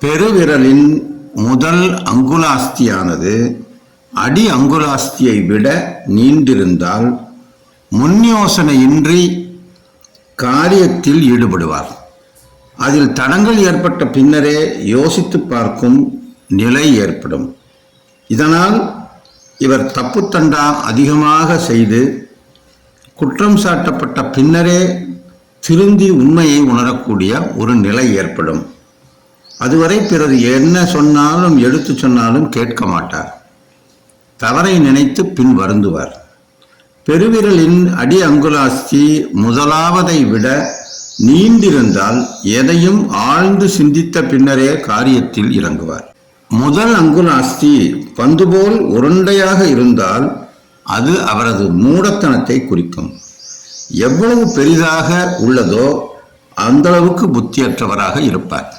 பெருவிரலின் முதல் அங்குலாஸ்தியானது அடி அங்குலாஸ்தியை விட நீண்டிருந்தால் முன்யோசனையின்றி காரியத்தில் ஈடுபடுவார். அதில் தடங்கள் ஏற்பட்ட பின்னரே யோசித்து பார்க்கும் நிலை ஏற்படும். இதனால் இவர் தப்புத்தண்டா அதிகமாக செய்து குற்றம் சாட்டப்பட்ட பின்னரே திருந்தி உண்மையை உணரக்கூடிய ஒரு நிலை ஏற்படும். அதுவரை பிறர் என்ன சொன்னாலும் எடுத்து சொன்னாலும் கேட்க மாட்டார். தவறை நினைத்து பின் வருந்துவார். பெருவிரலின் அடி அங்குலாஸ்தி முதலாவதை விட நீண்டிருந்தால் எதையும் ஆழ்ந்து சிந்தித்த பின்னரே காரியத்தில் இறங்குவார். முதல் அங்குலாஸ்தி பந்து போல் உருண்டையாக இருந்தால் அது அவரது மூடத்தனத்தை குறிக்கும். எவ்வளவு பெரிதாக உள்ளதோ அந்தளவுக்கு புத்தியற்றவராக இருப்பார்.